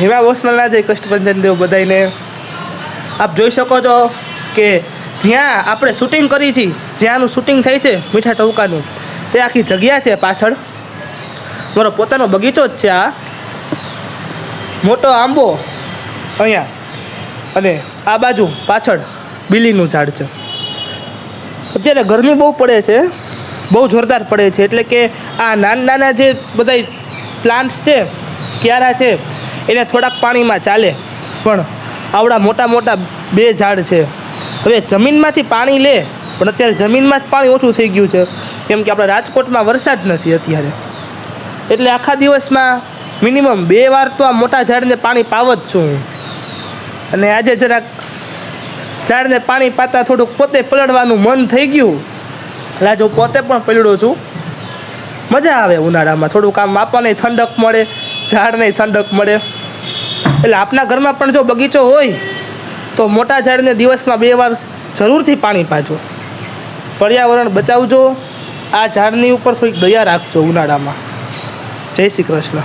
હેમા વોસમાલના જય કષ્ટભંજન દેવ બધાને. આપ જોઈ શકો છો કે જ્યાં આપણે શૂટિંગ કરી છે, જ્યાંનું શૂટિંગ થાય છે મીઠા ટવકાનું, તે આખી જગ્યા છે પાછળ. મારો પોતાનો બગીચો જ છે. આ મોટો આંબો અહીંયા, અને આ બાજુ પાછળ બીલીનું ઝાડ છે. અત્યારે ગરમી બહુ પડે છે, બહુ જોરદાર પડે છે. એટલે કે આ નાના નાના જે બધા પ્લાન્ટ્સ છે, ક્યારા છે, એને થોડાક પાણીમાં ચાલે, પણ આવડા મોટા મોટા 2 ઝાડ છે. હવે જમીનમાંથી પાણી લે, પણ અત્યારે જમીનમાં જ પાણી ઓછું થઈ ગયું છે, કેમ કે આપણા રાજકોટમાં વરસાદ નથી અત્યારે. એટલે આખા દિવસમાં મિનિમમ 2 વાર તો આ મોટા ઝાડને પાણી પાવ જ છું હું. અને આજે જરાક ઝાડને પાણી પાતા થોડુંક પોતે પલળવાનું મન થઈ ગયું, એટલે આજે હું પોતે પણ પલળ્યો છું. મજા આવે ઉનાળામાં, થોડુંક આમ આપણને ઠંડક મળે, ઝાડને ઠંડક મળે. એટલે આપના ઘરમાં પણ જો બગીચો હોય તો મોટા ઝાડને દિવસમાં 2 વાર જરૂરથી પાણી પાજો. પર્યાવરણ બચાવજો. આ ઝાડની ઉપર થોડીક દયા રાખજો ઉનાળામાં. જય શ્રી કૃષ્ણ.